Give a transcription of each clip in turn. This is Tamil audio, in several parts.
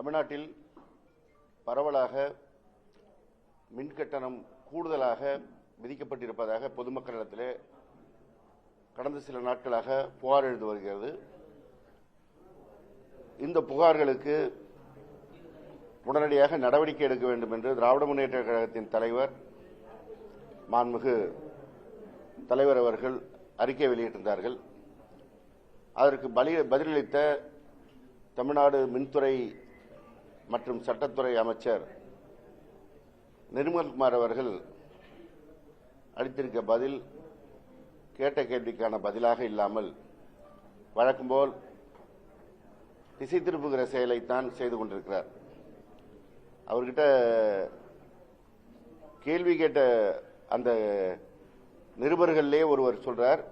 தமிழ்நாட்டில் பரவலாக மின்கட்டணம் கூடுதலாக விதிக்கப்பட்டிருப்பதாக பொதுமக்களிடத்திலே கடந்த சில நாட்களாக புகார் எழுந்து வருகிறது. இந்த புகார்களுக்கு உடனடியாக நடவடிக்கை எடுக்க வேண்டும் என்று திராவிட முன்னேற்ற கழகத்தின் தலைவர் மாண்புமிகு தலைவர் அவர்கள் அறிக்கை வெளியிட்டிருந்தார்கள். அதற்கு பதிலளித்த தமிழ்நாடு மின்துறை மற்றும் சட்டத்துறை அமைச்சர் நிர்மல்குமார் அவர்கள் அளித்திருக்க பதில் கேட்ட கேள்விக்கான பதிலாக இல்லாமல் வழக்கம்போல் திசை திருப்புகிற செயலைத்தான் செய்து கொண்டிருக்கிறார். அவர்கிட்ட கேள்வி கேட்ட அந்த நிருபர்களே ஒருவர் சொல்றார்,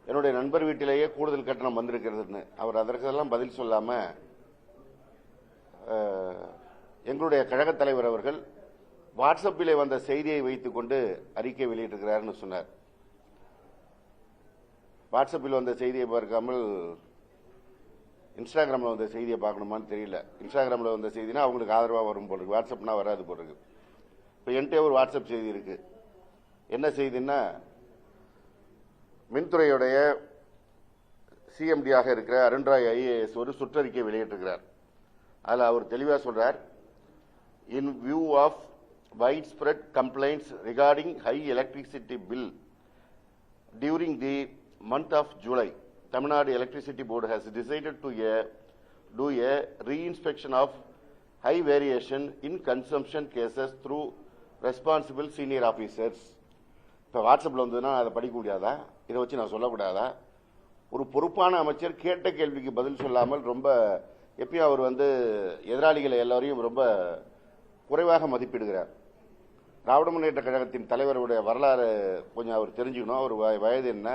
என்னுடைய நண்பர் வீட்டிலேயே கூடுதல் கட்டணம் வந்திருக்கிறதுன்னு. அவர் அதற்கெல்லாம் பதில் சொல்லாம எங்களுடைய கழக தலைவர் அவர்கள் வாட்ஸ்அப்பிலே வந்த செய்தியை வைத்துக் கொண்டு அறிக்கை வெளியிட்டிருக்கிறார்னு சொன்னார். வாட்ஸ்அப்பில் வந்த செய்தியை பார்க்காமல் இன்ஸ்டாகிராமில் வந்த செய்தியை பார்க்கணுமான்னு தெரியல. இன்ஸ்டாகிராமில் வந்த செய்தினா அவங்களுக்கு ஆதரவாக வரும் போல இருக்கு, வாட்ஸ்அப்னா வராது போல இருக்கு. இப்போ என்கிட்ட ஒரு வாட்ஸ்அப் செய்தி இருக்கு. என்ன செய்தின்னா, மின்துறையுடைய சிஎம்டியாக இருக்கிற அருண்ராய் ஐஏஎஸ் ஒரு சுற்றறிக்கை வெளியிட்டிருக்கிறார். அதில் அவர் தெளிவாக சொல்றார், in view of widespread complaints regarding high electricity bill during the month of July, Tamil Nadu Electricity Board has decided to do a re-inspection of high variation in consumption cases through responsible senior officers. இப்போ வாட்ஸ்அப்பில் வந்ததுன்னா அதை படிக்க முடியாதா? இதை வச்சு நான் சொல்லக்கூடாதா? ஒரு பொறுப்பான அமைச்சர் கேட்ட கேள்விக்கு பதில் சொல்லாமல் ரொம்ப எப்பயும் அவர் எதிராளிகளை எல்லாரையும் ரொம்ப குறைவாக மதிப்பிடுகிறார். திராவிட முன்னேற்ற கழகத்தின் தலைவருடைய வரலாறு கொஞ்சம் அவர் தெரிஞ்சுக்கணும். அவர் வயது என்ன,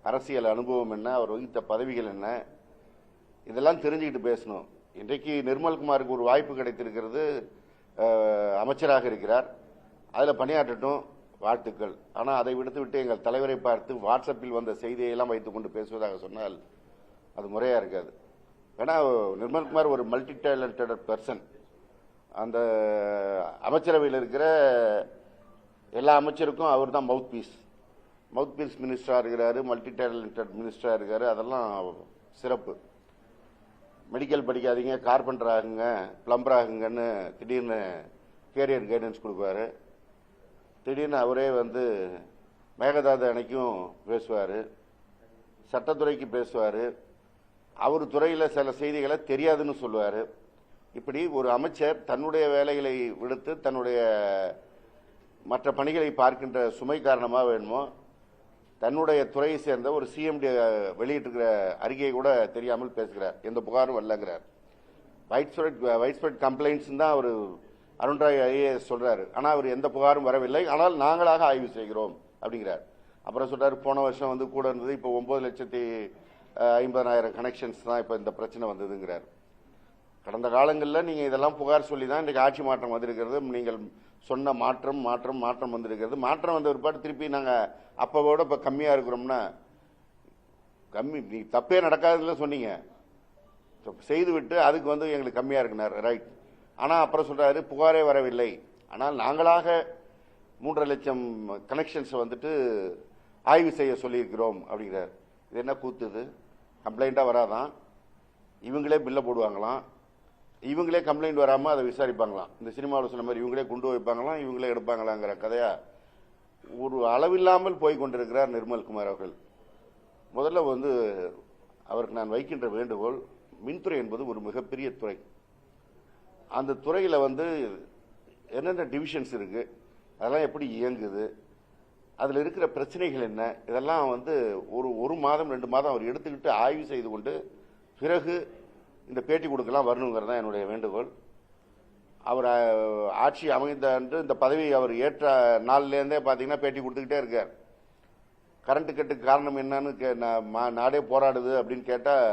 அரசியல் அனுபவம் என்ன, அவர் வகித்த பதவிகள் என்ன, இதெல்லாம் தெரிஞ்சுக்கிட்டு பேசணும். இன்றைக்கு நிர்மல்குமாருக்கு ஒரு வாய்ப்பு கிடைத்திருக்கிறது, அமைச்சராக இருக்கிறார், அதில் பணியாற்றட்டும், வாழ்த்துக்கள். ஆனால் அதை விடுத்துவிட்டு எங்கள் தலைவரை பார்த்து வாட்ஸ்அப்பில் வந்த செய்தியெல்லாம் வைத்துக் கொண்டு பேசுவதாக சொன்னால் அது முறையாக இருக்காது. ஏன்னா நிர்மல்குமார் ஒரு மல்டி டேலண்டட் பர்சன். அந்த அமைச்சரவையில் இருக்கிற எல்லா அமைச்சருக்கும் அவர் தான் மவுத் பீஸ் மினிஸ்டராக இருக்கிறாரு, மல்டி டேலண்டட் மினிஸ்டராக இருக்காரு. அதெல்லாம் சிறப்பு. மெடிக்கல் படிக்காதீங்க, கார்பெண்டர் ஆகுங்க, பிளம்பர் ஆகுங்கன்னு திடீர்னு கேரியர் கைடன்ஸ் கொடுப்பாரு. திடீர்னு அவரே மேகதாது அணைக்கும் பேசுவார், சட்டத்துறைக்கு பேசுவார், அவர் துறையில் சில செய்திகளை தெரியாதுன்னு சொல்லுவார். இப்படி ஒரு அமைச்சர் தன்னுடைய வேலைகளை விடுத்து தன்னுடைய மற்ற பணிகளை பார்க்கின்ற சுமை காரணமாக வேணுமோ தன்னுடைய துறையை சேர்ந்த ஒரு சிஎம்டி வெளியிட்டிருக்கிற அறிக்கையை கூட தெரியாமல் பேசுகிறார். எந்த புகாரும் வரலங்கிறார். வைட்ஸ்பிரெட் கம்ப்ளைண்ட்ஸ் தான் அவர் அருண்ராய் ஐஏஎஸ் சொல்றாரு. ஆனால் அவர் எந்த புகாரும் வரவில்லை, ஆனால் நாங்களாக ஆய்வு செய்கிறோம் அப்படிங்கிறார். அப்புறம் சொல்றாரு, போன வருஷம் கூட இருந்தது, இப்போ 9,50,000 கனெக்ஷன்ஸ் தான் இப்போ இந்த பிரச்சனை வந்ததுங்கிறார். கடந்த காலங்களில் நீங்கள் இதெல்லாம் புகார் சொல்லி தான் இன்றைக்கு ஆட்சி மாற்றம் வந்திருக்கிறது. நீங்கள் சொன்ன மாற்றம் வந்திருக்கிறது. மாற்றம் வந்த பிற்பாடு திருப்பி நாங்கள் அப்போவோட இப்போ கம்மியாக இருக்கிறோம்னா நீ தப்பே நடக்காதுன்னு சொன்னீங்க, செய்துவிட்டு அதுக்கு எங்களுக்கு கம்மியாக இருக்குனார், ரைட். ஆனால் அப்புறம் சொல்கிறாரு, புகாரே வரவில்லை, ஆனால் நாங்களாக 3.5 லட்சம் கனெக்ஷன்ஸ் ஆய்வு செய்ய சொல்லியிருக்கிறோம் அப்படிங்கிறார். இது என்ன கூத்துது? கம்ப்ளைண்ட்டாக வராதான், இவங்களே பில்லை போடுவாங்களாம், இவங்களே கம்ப்ளைண்ட் வராமல் அதை விசாரிப்பாங்களாம். இந்த சினிமாவில் சொன்ன மாதிரி இவங்களே குண்டு வைப்பாங்களாம், இவங்களே எடுப்பாங்களாங்கிற கதையா ஒரு அளவில்லாமல் போய் கொண்டிருக்கிறார் நிர்மல்குமார் அவர்கள். முதல்ல அவருக்கு நான் வைக்கின்ற வேண்டுகோள், மின்துறை என்பது ஒரு மிகப்பெரிய துறை. அந்த துறையில் என்னென்ன டிவிஷன்ஸ் இருக்கு, அதெல்லாம் எப்படி இயங்குது, அதில் இருக்கிற பிரச்சனைகள் என்ன, இதெல்லாம் ஒரு மாதம் 2 மாதம் அவர் எடுத்துக்கிட்டு ஆய்வு செய்து கொண்டு பிறகு இந்த பேட்டி கொடுக்கலாம் வரணுங்கிறது தான் என்னுடைய வேண்டுகோள். அவர் ஆட்சி அமைந்த அன்று இந்த பதவி அவர் ஏற்ற நாள்லேருந்தே பார்த்தீங்கன்னா பேட்டி கொடுத்துக்கிட்டே இருக்கார். கரண்ட் கட்டுக்கு காரணம் என்னன்னு நாடே போராடுது அப்படின்னு கேட்டால்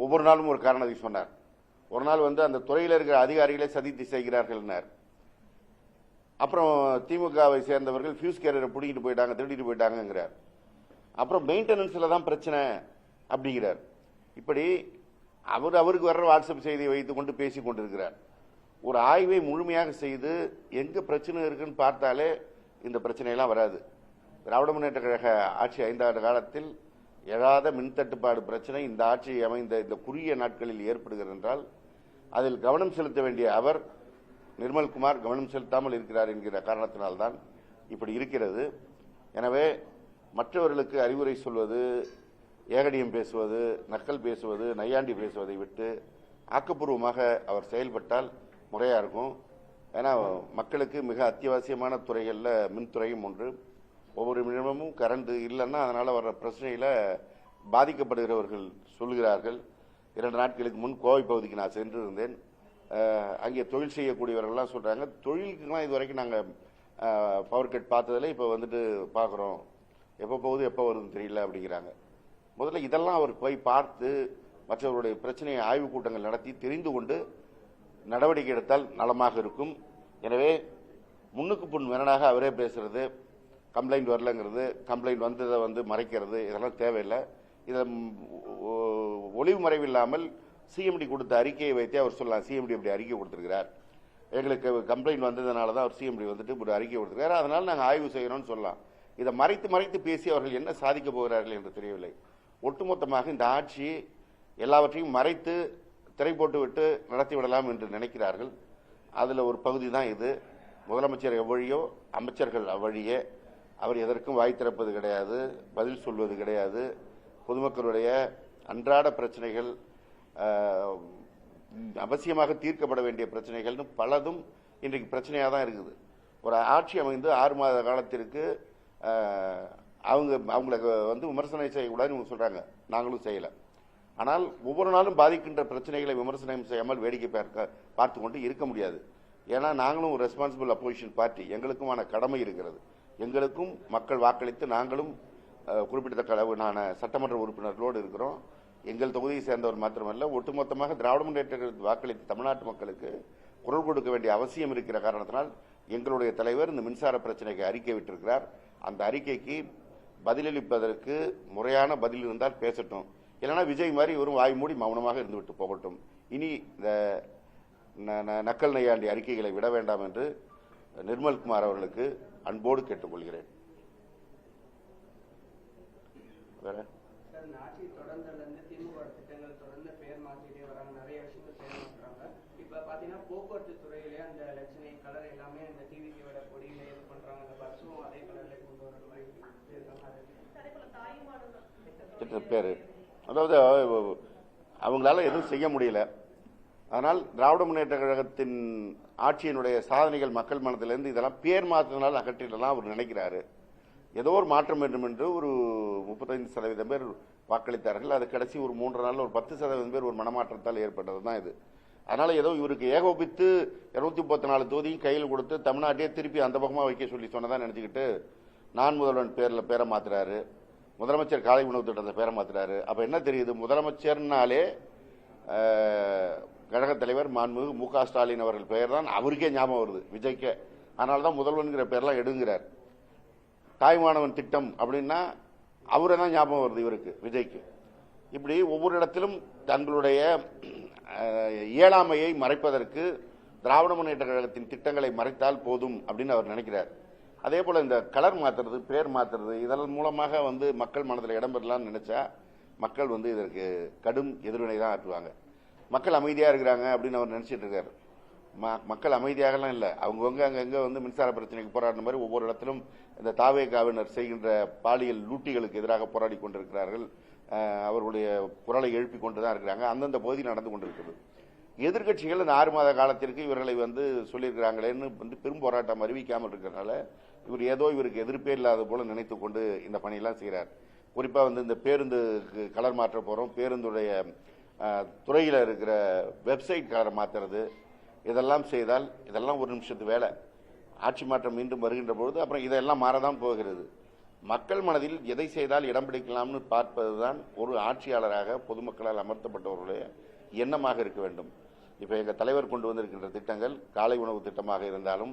ஒவ்வொரு நாளும் ஒரு காரணத்தை சொன்னார். ஒரு நாள் அந்த துறையில் இருக்கிற அதிகாரிகளே சதித்து செய்கிறார்கள்னார். அப்புறம் திமுகவை சேர்ந்தவர்கள் ஃபியூஸ் கேரியரை பிடிக்கிட்டு போயிட்டாங்க, திருடிட்டு போயிட்டாங்கிறார். அப்புறம் மெயின்டெனன்ஸில் தான் பிரச்சனை அப்படிங்கிறார். இப்படி அவருக்கு வர்ற வாட்ஸ்அப் செய்தியை வைத்துக் கொண்டு பேசிக் கொண்டிருக்கிறார். ஒரு ஆய்வை முழுமையாக செய்து எங்க பிரச்சனை இருக்குன்னு பார்த்தாலே இந்த பிரச்சனையெல்லாம் வராது. திராவிட முன்னேற்ற கழக ஆட்சி 5 ஆண்டு காலத்தில் எழாத மின்தட்டுப்பாடு பிரச்சனை இந்த ஆட்சி அமைந்த இந்த குறுகிய நாட்களில் ஏற்படுகிறது என்றால் அதில் கவனம் செலுத்த வேண்டிய அவர் நிர்மல்குமார் கவனம் செலுத்தாமல் இருக்கிறார் என்கிற காரணத்தினால்தான் இப்படி இருக்கிறது. எனவே மற்றவர்களுக்கு அறிவுரை சொல்வது, ஏகடியம் பேசுவது, நக்கல் பேசுவது, நையாண்டி பேசுவதை விட்டு ஆக்கப்பூர்வமாக அவர் செயல்பட்டால் முறையா இருக்கும். ஏன்னா மக்களுக்கு மிக அத்தியாவசியமான துறைகளில் மின்துறையும் ஒன்று. ஒவ்வொரு நிமிடமும் கரண்ட் இல்லைன்னா அதனால வர்ற பிரச்சனையில பாதிக்கப்படுகிறவர்கள் சொல்கிறார்கள். 2 நாட்களுக்கு முன் கோவை பகுதிக்கு நான் சென்று இருந்தேன். அங்கே தொழில் செய்யக்கூடியவர்கள்லாம் சொல்றாங்க, தொழிலுக்குலாம் இது வரைக்கும் நாங்கள் பவர் கட் பார்த்ததில்லை, இப்போ வந்துட்டு பார்க்குறோம், எப்போ போகுது எப்போ வருதுன்னு தெரியல அப்படிங்கிறாங்க. முதல்ல இதெல்லாம் அவர் போய் பார்த்து மற்றவருடைய பிரச்சனையை ஆய்வுக் கூட்டங்கள் நடத்தி தெரிந்து கொண்டு நடவடிக்கை எடுத்தால் நலமாக இருக்கும். எனவே முன்னுக்கு முன் வேணாக அவரே பேசுறது, கம்ப்ளைண்ட் வரலங்கிறது, கம்ப்ளைண்ட் வந்ததை மறைக்கிறது, இதெல்லாம் தேவையில்லை. இதை ஒளிவு மறைவில்லாமல் சிஎம்டி கொடுத்த அறிக்கையை வைத்தே அவர் சொல்லலாம். சிஎம்டி அப்படி அறிக்கை கொடுத்திருக்கிறார், எங்களுக்கு கம்ப்ளைண்ட் வந்ததுனால தான் அவர் சிஎம்டி ஒரு அறிக்கை கொடுத்திருக்காரு, அதனால நாங்கள் ஆய்வு செய்யணும்னு சொல்லலாம். இதை மறைத்து பேசி அவர்கள் என்ன சாதிக்க போகிறார்கள் என்று தெரியவில்லை. ஒட்டுமொத்தமாக இந்த ஆட்சி எல்லாவற்றையும் மறைத்து திரை போட்டு விட்டு நடத்திவிடலாம் என்று நினைக்கிறார்கள். அதில் ஒரு பகுதி தான் இது. முதலமைச்சர் எவ்வழியோ அமைச்சர்கள் அவ்வழியே. அவர் எதற்கும் வாய் திறப்பது கிடையாது, பதில் சொல்வது கிடையாது. பொதுமக்களுடைய அன்றாட பிரச்சனைகள், அவசியமாக தீர்க்கப்பட வேண்டிய பிரச்சனைகள்னு பலதும் இன்றைக்கு பிரச்சனையாக தான் இருக்குது. ஒரு ஆட்சி அமைந்து 6 மாத காலத்திற்கு அவங்களுக்கு விமர்சனம் செய்யக்கூடாதுன்னு சொல்றாங்க, நாங்களும் செய்யலை. ஆனால் ஒவ்வொரு நாளும் பாதிக்கின்ற பிரச்சனைகளை விமர்சனம் செய்யாமல் வேடிக்கை பார்த்து கொண்டு இருக்க முடியாது. ஏன்னா நாங்களும் ஒரு ரெஸ்பான்சிபிள் அப்போசிஷன் பார்ட்டி, எங்களுக்குமான கடமை இருக்கிறது. எங்களுக்கும் மக்கள் வாக்களித்து நாங்களும் குறிப்பிடத்தக்க அளவிலான சட்டமன்ற உறுப்பினர்களோடு இருக்கிறோம். எங்கள் தொகுதியை சேர்ந்தவர் மாத்திரமல்ல, ஒட்டுமொத்தமாக திராவிட முன்னேற்ற வாக்களித்து தமிழ்நாட்டு மக்களுக்கு குரல் கொடுக்க வேண்டிய அவசியம் இருக்கிற காரணத்தினால் எங்களுடைய தலைவர் இந்த மின்சார பிரச்சனைக்கு அறிக்கை விட்டிருக்கிறார். அந்த அறிக்கைக்கு பதிலளிப்பதற்கு முறையான பதில் இருந்தால் பேசட்டும், இல்லைன்னா விஜய் மாதிரி இவரும் வாய் மூடி மௌனமாக இருந்துவிட்டு போகட்டும். இனி இந்த நக்கல் நையாண்டி அறிக்கைகளை விட வேண்டாம் என்று நிர்மல்குமார் அவர்களுக்கு அன்போடு கேட்டுக்கொள்கிறேன். வேற போக்குவரத்து துறையிலே அந்த லட்சணை கலர் எல்லாமே அந்த டிவியோட கொடியில இது பண்றாங்க, அந்த பஸ்ஸும் அதே கலர்ல கொண்டு வர மாதிரி பேரு. அதாவது அவங்களால எதுவும் செய்ய முடியல. அதனால் திராவிட முன்னேற்ற கழகத்தின் ஆட்சியினுடைய சாதனைகள் மக்கள் மனத்திலிருந்து இதெல்லாம் பேர் மாற்றத்தினால் அகற்றிடலாம் அவர் நினைக்கிறாரு. ஏதோ ஒரு மாற்றம் வேண்டும் என்று ஒரு 35% பேர் வாக்களித்தார்கள். அது கடைசி ஒரு 3 நாள் ஒரு 10% பேர் ஒரு மனமாற்றத்தால் ஏற்பட்டது தான் இது. அதனால ஏதோ இவருக்கு ஏகோபித்து 234 தொகுதியும் கையில் கொடுத்து தமிழ்நாட்டையே திருப்பி அந்த பக்கமா வைக்க சொல்லி சொன்னதான் நினைச்சுக்கிட்டு நான் முதல்வன் பேரை மாத்துறாரு, முதலமைச்சர் காலை உணவு திட்டத்தை பேரை மாத்துறாரு. அப்ப என்ன தெரியுது, முதலமைச்சர்னாலே கழக தலைவர் மாண்புமிகு மு.க. ஸ்டாலின் அவர்கள் பெயர் தான் அவருக்கே ஞாபகம் வருது, விஜய்க்கே. அதனால்தான் முதல்வன்கிற பேர்லாம் எடுங்கிறார். தாய்மானவன் திட்டம் அப்படின்னா அவரை தான் ஞாபகம் வருது இவருக்கு, விஜய்க்கு. இப்படி ஒவ்வொரு இடத்திலும் தங்களுடைய இயலாமையை மறைப்பதற்கு திராவிட முன்னேற்ற கழகத்தின் திட்டங்களை மறைத்தால் போதும் அப்படின்னு அவர் நினைக்கிறார். அதே போல இந்த கலர் மாத்துறது, பேர் மாத்துறது, இதன் மூலமாக மக்கள் மனதில் இடம் பெறலாம்னு நினைச்சா மக்கள் இதற்கு கடும் எதிர்வினை தான் ஆற்றுவாங்க. மக்கள் அமைதியா இருக்கிறாங்க அப்படின்னு அவர் நினைச்சிட்டு இருக்காரு. மக்கள் அமைதியாகலாம் இல்லை, அவங்கவுங்க அங்கங்க மின்சார பிரச்சனைக்கு போராடின மாதிரி ஒவ்வொரு இடத்திலும் இந்த தாவேகாவினர் செய்கின்ற பாலியல் லூட்டிகளுக்கு எதிராக போராடி கொண்டிருக்கிறார்கள். அவர்களுடைய குரலை எழுப்பி கொண்டுதான் இருக்கிறாங்க. அந்தந்த பகுதி நடந்து கொண்டிருக்கிறது. எதிர்கட்சிகள் இந்த 6 மாத காலத்திற்கு இவர்களை சொல்லியிருக்கிறாங்களேன்னு பெரும் போராட்டம் அறிவிக்காமல் இருக்கிறதுனால இவர் ஏதோ இவருக்கு எதிர்ப்பே இல்லாத போல நினைத்து கொண்டு இந்த பணியெல்லாம் செய்கிறார். குறிப்பா இந்த பேருந்துக்கு கலர் மாற்ற போறோம், பேருந்துடைய துறையில இருக்கிற வெப்சைட் கலர் மாத்துறது, இதெல்லாம் செய்தால் இதெல்லாம் ஒரு நிமிஷத்து வேலை. ஆட்சி மாற்றம் மீண்டும் வருகின்ற பொழுது அப்புறம் இதெல்லாம் மாறதான் போகிறது. மக்கள் மனதில் எதை செய்தால் இடம் பிடிக்கலாம்னு பார்ப்பதுதான் ஒரு ஆட்சியாளராக பொதுமக்களால் அமர்த்தப்பட்டவர்களுடைய எண்ணமாக இருக்க வேண்டும். இப்ப எங்க தலைவர் கொண்டு வந்திருக்கின்ற திட்டங்கள் காலை உணவு திட்டமாக இருந்தாலும்,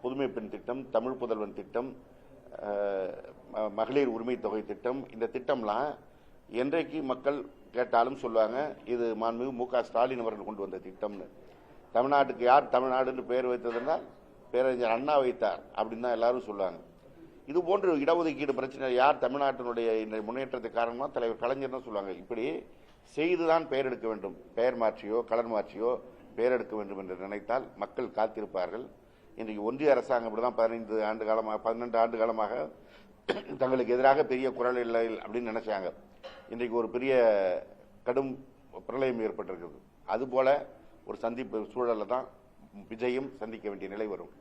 புதுமை பெண் திட்டம், தமிழ் புதல்வன் திட்டம், மகளிர் உரிமை தொகை திட்டம், இந்த திட்டம்லாம் என்றைக்கு மக்கள் கேட்டாலும் சொல்லுவாங்க இது மாண்புமிகு மு.க. ஸ்டாலின் அவர்கள் கொண்டு வந்த திட்டம்னு. தமிழ்நாட்டுக்கு யார் தமிழ்நாடுன்னு பெயர் வைத்ததுன்னா பேரறிஞர் அண்ணா வைத்தார் அப்படின்னு தான் எல்லாரும் சொல்லுவாங்க. இது போன்ற இடஒதுக்கீடு பிரச்சனை யார் தமிழ்நாட்டினுடைய இந்த முன்னேற்றத்துக்கு காரணமாக தலைவர் கலைஞர் தான் சொல்லுவாங்க. இப்படி செய்துதான் பெயர் எடுக்க வேண்டும், பெயர் மாற்றியோ கலர் மாற்றியோ பெயர் எடுக்க வேண்டும் என்று நினைத்தால் மக்கள் காத்திருப்பார்கள். இன்றைக்கு ஒன்றிய அரசாங்கம் இப்படிதான் 12 ஆண்டு காலமாக தங்களுக்கு எதிராக பெரிய குரல் இல்லை அப்படின்னு நினைச்சாங்க. இன்றைக்கு ஒரு பெரிய கடும் பிரளயம் ஏற்பட்டிருக்கிறது. அதுபோல ஒரு சந்திப்பு சூழலை தான் விஜயும் சந்திக்க வேண்டிய நிலை வரும்.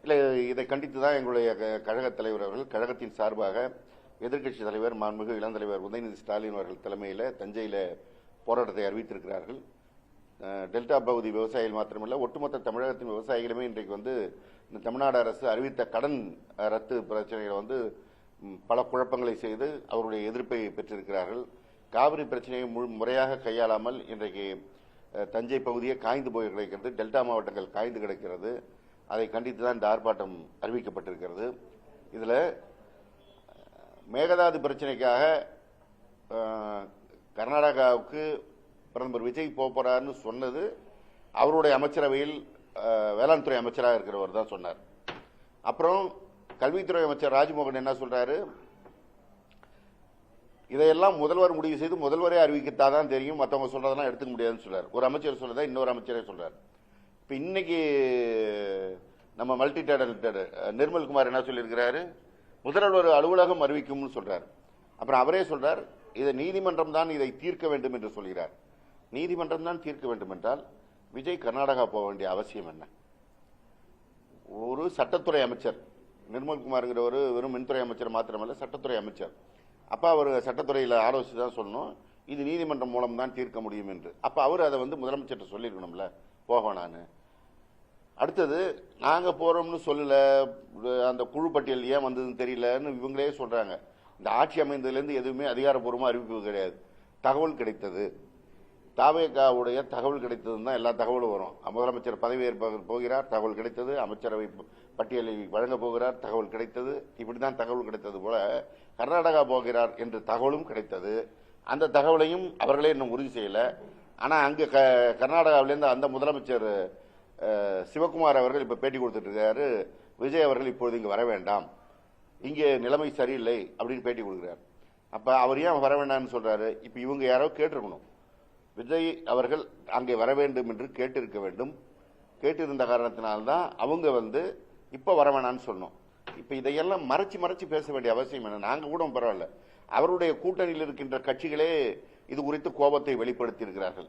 இல்லை, இதை கண்டித்து தான் எங்களுடைய கழக தலைவர் அவர்கள் கழகத்தின் சார்பாக எதிர்க்கட்சி தலைவர் மாண்புமிகு இளந்தலைவர் உதயநிதி ஸ்டாலின் அவர்கள் தலைமையில் தஞ்சையில் போராட்டத்தை அறிவித்திருக்கிறார்கள். டெல்டா பகுதி விவசாயிகள் மாத்திரமல்ல, ஒட்டுமொத்த தமிழகத்தின் விவசாயிகளுமே இன்றைக்கு இந்த தமிழ்நாடு அரசு அறிவித்த கடன் ரத்து பிரச்சனைகளை பல குழப்பங்களை செய்து அவருடைய எதிர்ப்பை பெற்றிருக்கிறார்கள். காவிரி பிரச்சனையை முறையாக கையாளாமல் இன்றைக்கு தஞ்சை பகுதியே காய்ந்து போய் கிடைக்கிறது, டெல்டா மாவட்டங்கள் காய்ந்து கிடக்கிறது. அதை கண்டித்து தான் இந்த ஆர்ப்பாட்டம் அறிவிக்கப்பட்டிருக்கிறது. இதில் மேகதாது பிரச்சனைக்காக கர்நாடகாவுக்கு பிரதமர் விஜய் போறாருன்னு சொன்னது அவருடைய அமைச்சரவையில் வேளாண் துறை அமைச்சராக இருக்கிறவர் தான் சொன்னார். அப்புறம் கல்வித்துறை அமைச்சர் ராஜ்மோகன் என்ன சொல்றாரு, இதையெல்லாம் முதல்வர் முடிவு செய்து முதல்வரே அறிவிக்கத்தான் தெரியும், மற்றவங்க சொல்றதெல்லாம் எடுத்துக்க முடியாதுன்னு சொல்றாரு. ஒரு அமைச்சர் சொல்றதா இன்னொரு அமைச்சரே சொல்றாரு. இப்ப இன்னைக்கு நம்ம மல்டி டேலண்டட் நிர்மல்குமார் என்ன சொல்லியிருக்கிறாரு, முதல்வர் அலுவலகம் அறிவிக்கும்னு சொல்றாரு. அப்புறம் அவரே சொல்றார் இதை நீதிமன்றம் தான் இதை தீர்க்க வேண்டும் என்று சொல்கிறார். நீதிமன்றம் தான் தீர்க்க வேண்டும் என்றால் விஜய் கர்நாடகா போக வேண்டிய அவசியம் என்ன? ஒரு சட்டத்துறை அமைச்சர் நிர்மல்குமார்ங்கிறவர் வெறும் மின்துறை அமைச்சர் மாத்திரமல்ல, சட்டத்துறை அமைச்சர். அப்ப அவர் சட்டத்துறையில் ஆலோசித்து தான் சொல்லணும் இது நீதிமன்றம் மூலம் தான் தீர்க்க முடியும் என்று. அப்ப அவர் அதை முதலமைச்சர் சொல்லியிருக்கணும்ல, போகணான்னு. அடுத்தது நாங்க போறோம்னு சொல்லல, அந்த குழு பட்டியல் ஏன் வந்ததுன்னு தெரியலன்னு இவங்களே சொல்றாங்க. இந்த ஆட்சி அமைந்ததுலேருந்து எதுவுமே அதிகாரப்பூர்வமாக அறிவிப்பு கிடையாது. தகவல் கிடைத்தது, தாவேகாவுடைய தகவல் கிடைத்ததுன்னு தான் எல்லா தகவலும் வரும். முதலமைச்சர் பதவியேற்ப போகிறார், தகவல் கிடைத்தது. அமைச்சரவை பட்டியலை வழங்க போகிறார், தகவல் கிடைத்தது. இப்படிதான் தகவல் கிடைத்தது போல கர்நாடகா போகிறார் என்று தகவலும் கிடைத்தது. அந்த தகவலையும் அவர்களே இன்னும் உறுதி செய்யல. ஆனா அங்க கர்நாடகாவிலேருந்து அந்த முதலமைச்சர் சிவகுமார் அவர்கள் இப்ப பேட்டி கொடுத்துட்டு இருக்காரு, விஜய் அவர்கள் இப்பொழுது இங்கு வர வேண்டாம், இங்கே நிலைமை சரியில்லை அப்படின்னு பேட்டி கொடுக்கிறார். அப்ப அவர் ஏன் வர வேண்டாம்னு சொல்றாரு? இப்ப இவங்க யாரோ கேட்டிருக்கணும், விஜய் அவர்கள் அங்கே வர வேண்டும் என்று கேட்டிருக்க வேண்டும். கேட்டிருந்த காரணத்தினால்தான் அவங்க இப்ப வர வேணான்னு சொன்னோம். இப்ப இதையெல்லாம் மறைச்சு பேச வேண்டிய அவசியம் என்ன? நாங்க கூட பரவாயில்ல, அவருடைய கூட்டணியில் இருக்கின்ற கட்சிகளே இது குறித்து கோபத்தை வெளிப்படுத்தி இருக்கிறார்கள்.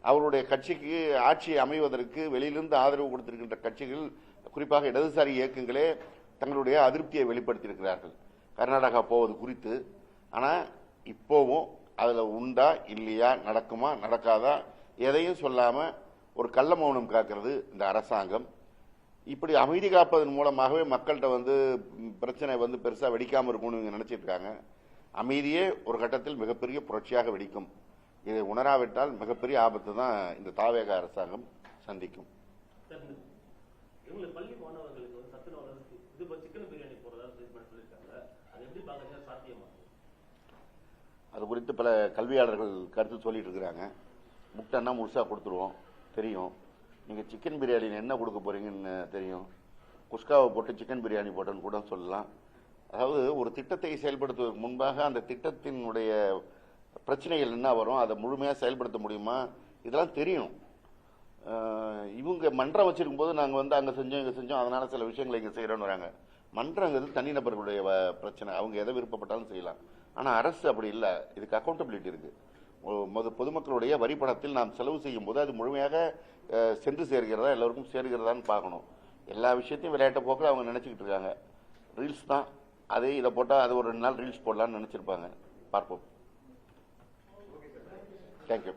அவருடைய கட்சிக்கு ஆட்சி அமைவதற்கு வெளியிலிருந்து ஆதரவு கொடுத்திருக்கின்ற கட்சிகள், குறிப்பாக இடதுசாரி இயக்கங்களே தங்களுடைய அதிருப்தியை வெளிப்படுத்தியிருக்கிறார்கள் கர்நாடகா போவது குறித்து. ஆனா இப்போவும் அதுல உண்டா இல்லையா, நடக்குமா நடக்காதா, எதையும் சொல்லாம ஒரு கள்ள மௌனம் காக்கிறது இந்த அரசாங்கம். இப்படி அமைதி காப்பதன் மூலமாகவே மக்கள்கிட்ட பிரச்சனை பெருசா வெடிக்காம இருக்கும்னு நினைச்சிட்டு இருக்காங்க. அமைதியே ஒரு கட்டத்தில் மிகப்பெரிய புரட்சியாக வெடிக்கும். இதை உணராவிட்டால் மிகப்பெரிய ஆபத்து தான் இந்த தாவேக அரசாங்கம் சந்திக்கும். பள்ளி மாணவர்களுக்கு சிக்கன் பிரியாணி போறதா சொல்லிருக்காங்க, அது எப்படி பாக்குறீங்க, சாத்தியமா? அது குறித்து பல கல்வியாளர்கள் கருத்து சொல்லிட்டு இருக்கிறாங்க. முட்டைன்னா முழுசா கொடுத்துருவோம் தெரியும், நீங்க சிக்கன் பிரியாணி என்ன கொடுக்க போறீங்கன்னு தெரியும், குஸ்காவை போட்டு சிக்கன் பிரியாணி போட்டோன்னு கூட சொல்லலாம். அதாவது ஒரு திட்டத்தை செயல்படுத்துவதற்கு முன்பாக அந்த திட்டத்தினுடைய பிரச்சனைகள் என்ன வரும், அதை முழுமையா செயல்படுத்த முடியுமா, இதெல்லாம் தெரியும். இவங்க மன்றம் வச்சிருக்கும் போது நாங்க அங்க செஞ்சோம் இங்க செஞ்சோம், அதனால சில விஷயங்களை இங்க செய்யறோம்னு வராங்க. மன்றங்கிறது தனிநபர்களுடைய பிரச்சனை, அவங்க எதை விருப்பப்பட்டாலும் செய்யலாம். ஆனா அரசு அப்படி இல்லை, இதுக்கு அக்கௌண்டபிலிட்டி இருக்கு. பொதுமக்களுடைய வரி பணத்தில் நாம் செலவு செய்யும் போது அது முழுமையாக சென்று சேர்கிறதா, எல்லாருக்கும் சேர்கிறதான்னு பார்க்கணும். எல்லா விஷயத்தையும் விளையாட்டு போக்கில் அவங்க நினைச்சுக்கிட்டு இருக்காங்க. ரீல்ஸ் தான் அதே, இதை போட்டால் அது ஒரு 2 நாள் ரீல்ஸ் போடலாம்னு நினைச்சிருப்பாங்க. பார்ப்போம். தேங்க்யூ.